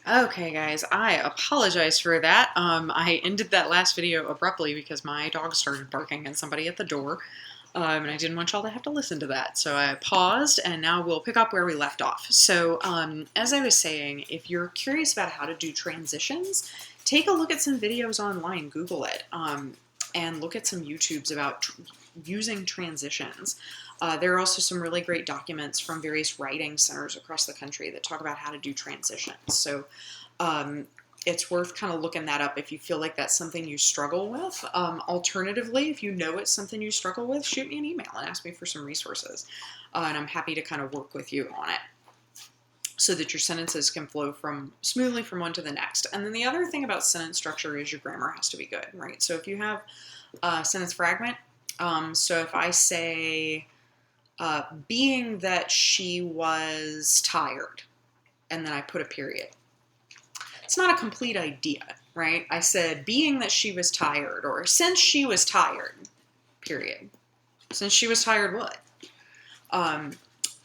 Okay, guys, I apologize for that. I ended that last video abruptly because my dog started barking at somebody at the door, and I didn't want y'all to have to listen to that. So I paused, and now we'll pick up where we left off. So, as I was saying, if you're curious about how to do transitions, take a look at some videos online, Google it, and look at some YouTubes about using transitions. There are also some really great documents from various writing centers across the country that talk about how to do transitions. So um, it's worth kind of looking that up if you feel like that's something you struggle with. Alternatively, if you know it's something you struggle with, shoot me an email and ask me for some resources. And I'm happy to kind of work with you on it so that your sentences can flow smoothly from one to the next. And then the other thing about sentence structure is your grammar has to be good, right? So if you have a sentence fragment, so if I say, being that she was tired, and then I put a period. It's not a complete idea, right? I said, being that she was tired, or since she was tired, period. Since she was tired, what?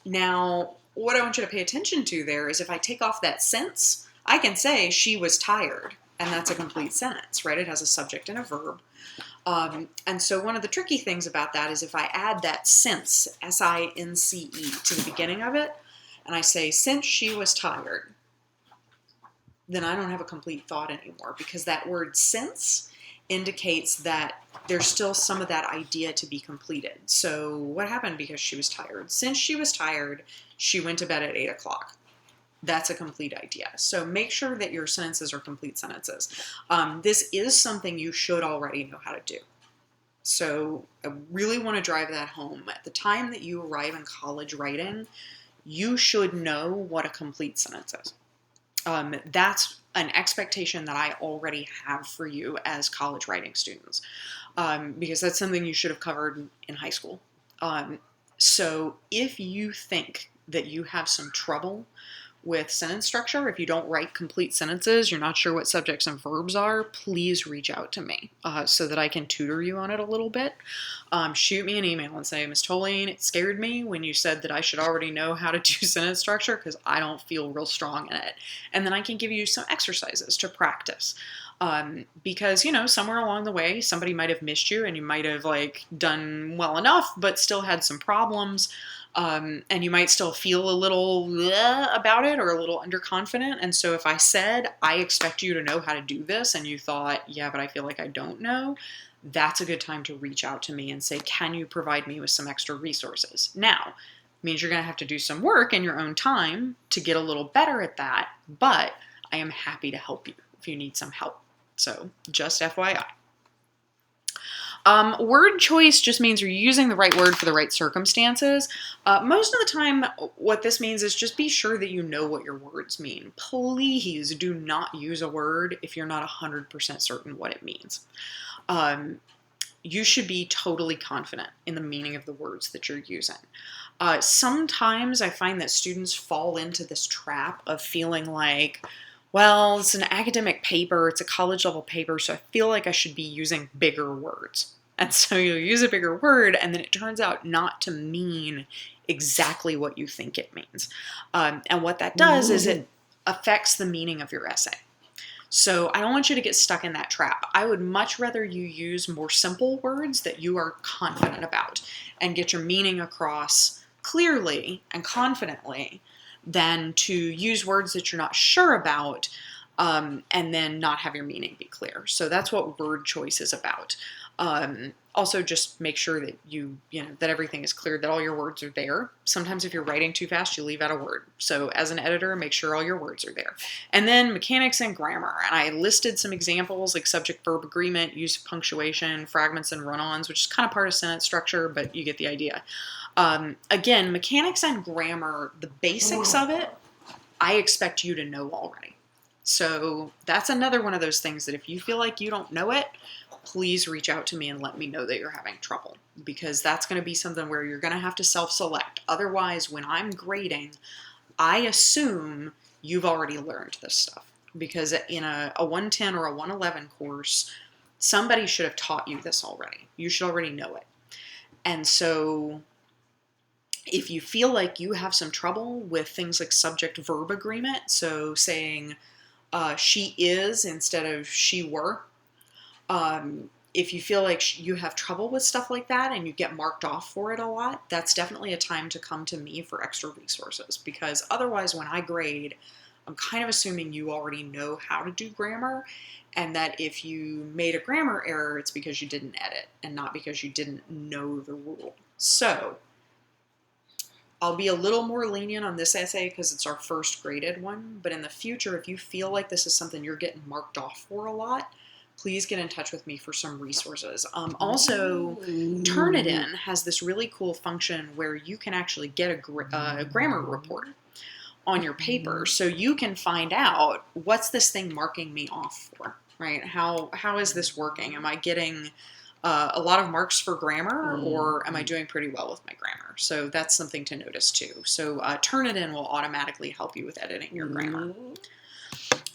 Now, what I want you to pay attention to there is if I take off that since, I can say she was tired, and that's a complete sentence, right? It has a subject and a verb. And so one of the tricky things about that is if I add that since, S-I-N-C-E, to the beginning of it, and I say, since she was tired, then I don't have a complete thought anymore because that word since indicates that there's still some of that idea to be completed. So what happened because she was tired? Since she was tired, she went to bed at 8 o'clock. That's a complete idea. So make sure that your sentences are complete sentences. This is something you should already know how to do. So I really want to drive that home. At the time that you arrive in college writing, you should know what a complete sentence is. That's an expectation that I already have for you as college writing students, because that's something you should have covered in high school. So if you think that you have some trouble with sentence structure, if you don't write complete sentences, you're not sure what subjects and verbs are, please reach out to me so that I can tutor you on it a little bit. Shoot me an email and say, Miss Toline, it scared me when you said that I should already know how to do sentence structure because I don't feel real strong in it. And then I can give you some exercises to practice. Because, somewhere along the way, somebody might have missed you and you might have done well enough, but still had some problems. And you might still feel a little about it or a little underconfident. And so if I said, I expect you to know how to do this, and you thought, yeah, but I feel like I don't know, that's a good time to reach out to me and say, can you provide me with some extra resources? Now, it means you're going to have to do some work in your own time to get a little better at that, but I am happy to help you if you need some help. So just FYI. Word choice just means you're using the right word for the right circumstances. Most of the time, what this means is just be sure that you know what your words mean. Please do not use a word if you're not 100% certain what it means. You should be totally confident in the meaning of the words that you're using. Sometimes I find that students fall into this trap of feeling like, well, it's an academic paper, it's a college level paper, so I feel like I should be using bigger words. And so you'll use a bigger word, and then it turns out not to mean exactly what you think it means. And what that does is it affects the meaning of your essay. So I don't want you to get stuck in that trap. I would much rather you use more simple words that you are confident about and get your meaning across clearly and confidently than to use words that you're not sure about and then not have your meaning be clear. So that's what word choice is about. Also, just make sure that that everything is clear, that all your words are there. Sometimes if you're writing too fast, you leave out a word. So as an editor, make sure all your words are there. And then mechanics and grammar. And I listed some examples like subject-verb agreement, use of punctuation, fragments and run-ons, which is kind of part of sentence structure, but you get the idea. Again, mechanics and grammar, the basics of it, I expect you to know already. So that's another one of those things that if you feel like you don't know it, please reach out to me and let me know that you're having trouble, because that's going to be something where you're going to have to self-select. Otherwise, when I'm grading, I assume you've already learned this stuff, because in a 110 or a 111 course, somebody should have taught you this already. You should already know it. And so if you feel like you have some trouble with things like subject-verb agreement, so saying, She is instead of she were. If you feel like you have trouble with stuff like that and you get marked off for it a lot, that's definitely a time to come to me for extra resources, because otherwise when I grade, I'm kind of assuming you already know how to do grammar, and that if you made a grammar error, it's because you didn't edit and not because you didn't know the rule. So I'll be a little more lenient on this essay because it's our first graded one, but in the future, if you feel like this is something you're getting marked off for a lot, please get in touch with me for some resources. Also, Turnitin has this really cool function where you can actually get a grammar report on your paper, so you can find out, what's this thing marking me off for, right? How is this working? Am I getting a lot of marks for grammar, or am I doing pretty well with my grammar? So that's something to notice too. So Turnitin will automatically help you with editing your grammar.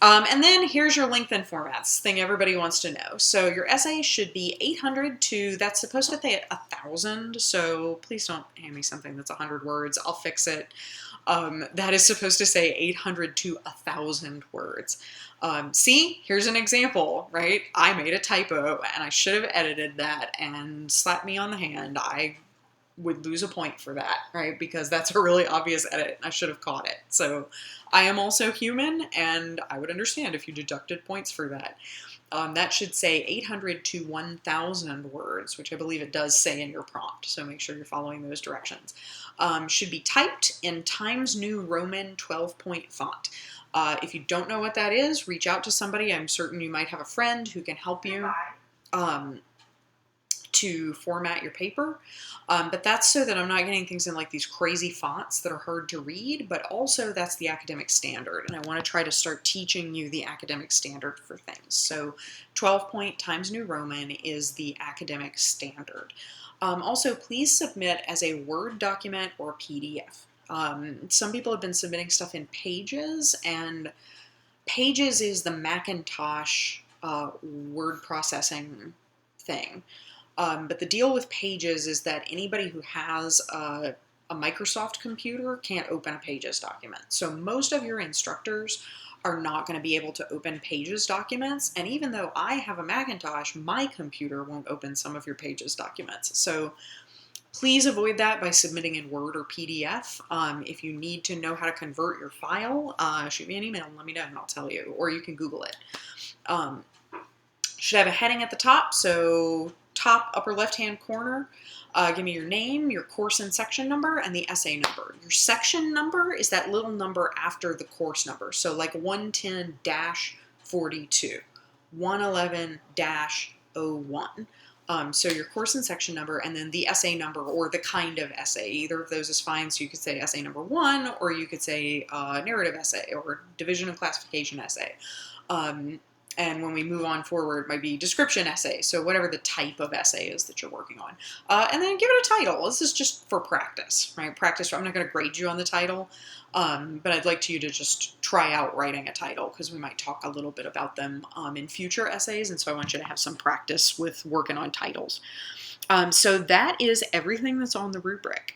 And then here's your length and formats, thing everybody wants to know. So your essay should be 800 to, that's supposed to say 1,000, so please don't hand me something that's 100 words. I'll fix it. That is supposed to say 800 to 1,000 words. See, here's an example, right? I made a typo and I should have edited that, and slap me on the hand. I would lose a point for that, right? Because that's a really obvious edit. I should have caught it. So I am also human, and I would understand if you deducted points for that. That should say 800 to 1,000 words, which I believe it does say in your prompt. So make sure you're following those directions. Should be typed in Times New Roman 12-point font. If you don't know what that is, reach out to somebody. I'm certain you might have a friend who can help you to format your paper. But that's so that I'm not getting things in like these crazy fonts that are hard to read, but also that's the academic standard. And I want to try to start teaching you the academic standard for things. So 12-point Times New Roman is the academic standard. Also, please submit as a Word document or PDF. Some people have been submitting stuff in Pages, and Pages is the Macintosh word processing thing. But the deal with Pages is that anybody who has a Microsoft computer can't open a Pages document. So most of your instructors are not going to be able to open Pages documents. And even though I have a Macintosh, my computer won't open some of your Pages documents. So please avoid that by submitting in Word or PDF. If you need to know how to convert your file, shoot me an email and let me know and I'll tell you. Or you can Google it. Should have a heading at the top. So top upper left-hand corner, give me your name, your course and section number, and the essay number. Your section number is that little number after the course number. So like 110-42, 111-01. So your course and section number, and then the essay number or the kind of essay. Either of those is fine. So you could say essay number 1, or you could say narrative essay or division and classification essay. And when we move on forward, it might be description essay. So whatever the type of essay is that you're working on. And then give it a title. This is just for practice, right? Practice. I'm not going to grade you on the title, but I'd like you to just try out writing a title, because we might talk a little bit about them in future essays. And so I want you to have some practice with working on titles. So that is everything that's on the rubric.